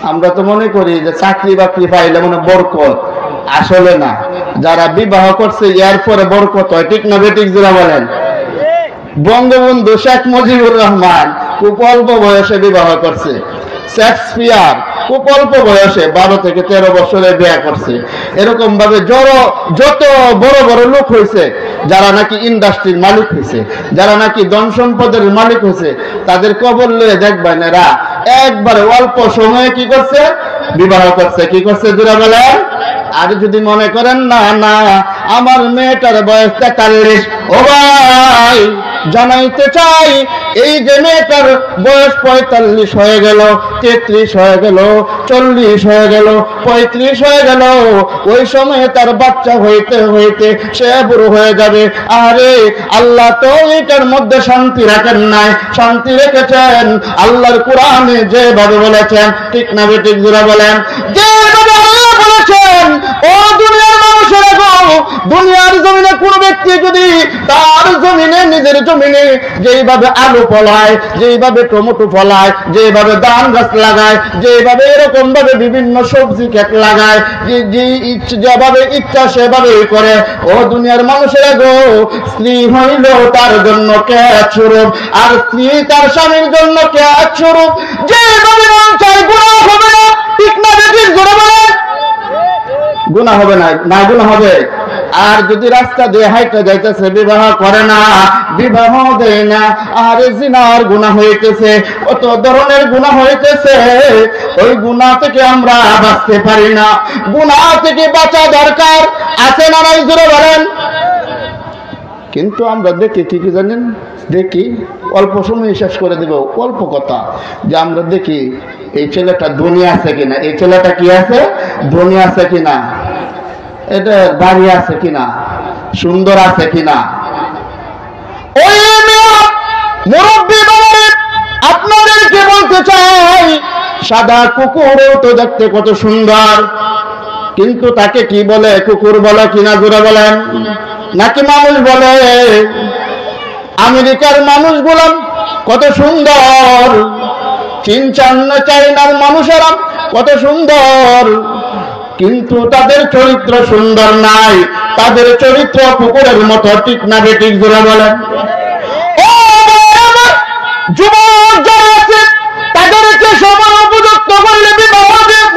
আমরা তো মনে করি যে চাকরি বাকরি পাইলে মনে বরকত, আসলে না। যারা বিবাহ করছে এর পরে বরকত হয়, ঠিক না বেঠিক যারা বলেন? বঙ্গবন্ধু শেখ মুজিবুর রহমান খুব অল্প বয়সে বিবাহ করছে। শেক্সপিয়ার খুব অল্প বয়সে 12 থেকে 13 বছরে বিয়ে করছে। এরকম ভাবে যত বড় বড় লোক হয়েছে, যারা নাকি ইন্ডাস্ট্রির মালিক হয়েছে, যারা নাকি ধন সম্পদের মালিক হয়েছে, তাদের কবর লয়ে দেখবেন এরা একবারে অল্প সময়ে কি করছে? বিবাহ করছে। কি করছে জোরা বলেন? আর যদি মনে করেন না না আমার মেয়েটার বয়স 43, ও ভাই জানাইতে চাই, এই যে মেয়েটার বয়স 45 হয়ে গেল, 33 হয়ে গেল, 40 হয়ে গেল, 35 হয়ে গেল, ওই সময়ে তার বাচ্চা হইতে হইতে সে বুড়ো হয়ে যাবে। আরে আল্লাহ তো এটার মধ্যে শান্তি রাখেন নাই, শান্তি রেখেছেন আল্লাহর কোরআনে যেভাবে বলেছেন, ঠিক না বেঠিক জোরা বলেন? যেভাবে আল্লাহ বলেছেন, ও দুনিয়ার মানুষেরা গো, দুনিয়ার জমিনে কোন ব্যক্তি যদি তার জমিনে, নিজের জমিনে যেভাবে আলু ফলায়, যেভাবে টমেটো ফলায়, যেভাবে ধান গাছ লাগায়, যেভাবে এরকম ভাবে বিভিন্ন সবজি ক্ষেত লাগায়, যেভাবে ইচ্ছা সেভাবেই করে, ও দুনিয়ার মানুষেরা গো, স্ত্রী হইল তার জন্য ক্যাচ স্বরূপ, আর স্ত্রী তার স্বামীর জন্য ক্যাচ স্বরূপ। যেভাবে মন চাই গুনাহ হবে না, ঠিক না বেঠিক জোরে বলেন? গুনাহ হবে না, না গুনাহ হবে? আর যদি রাস্তা দিয়ে হাইটে যাইতেছে, বিবাহ করে না, বিবাহ দেয় না, আর জিনার গুনাহ হইতেছে, কত ধরনের গুনাহ হইতেছে, ওই গুনাহ থেকে আমরা বাঁচতে পারি না। গুনাহ থেকে বাঁচা দরকার, আছে না নাই জোরে বলেন? কিন্তু আমরা দেখি ঠিকই জানেন, দেখি অল্প সময় শেষ করে দেব, অল্প কথা, যে আমরা দেখি এই ছেলেটা দুনিয়া আছে কিনা, এই ছেলেটা কি আছে, দুনিয়া আছে কিনা, এটা বাড়ি আছে কিনা, সুন্দর আছে কিনা। ওই মুরব্বী বাবারে আপনাদেরকে বলতে চাই, সাদা কুকুরও তো দেখতে কত সুন্দর, কিন্তু তাকে কি বলে? কুকুর বলে কিনা জোরে বলেন? নাকি মানুষ বলে? আমেরিকার মানুষগুলো কত সুন্দর, চীন চায়নার মানুষেরা কত সুন্দর, কিন্তু তাদের চরিত্র সুন্দর নাই, তাদের চরিত্র কুকুরের মতো, ঠিক না বেঠিক জোরে বলেন? ও যুবক যারা আছে, তাদেরকে সময় উপযুক্ত করলে বিবাহ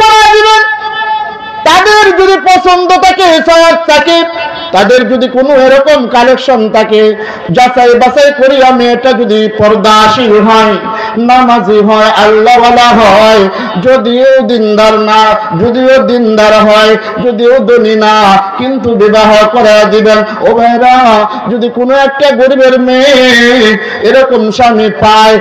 করা দিবেন। তাদের যদি পছন্দ থাকে, চয়েস থাকে, তাদের যদি কোনো এরকম কালেকশন থাকে, যাচাই বাছাই করিয়া মেয়েটা যদি পর্দাশীল হয়, নামাজি হয়, আল্লাহওয়ালা হয়, যদিও দিনদার না, যদিও দিনদার হয়, যদিও ধনী না, কিন্তু বিবাহ করা দিবেন। ও ভাইরা, যদি কোনো একটা গরিবের মেয়ে এরকম স্বামী পায়,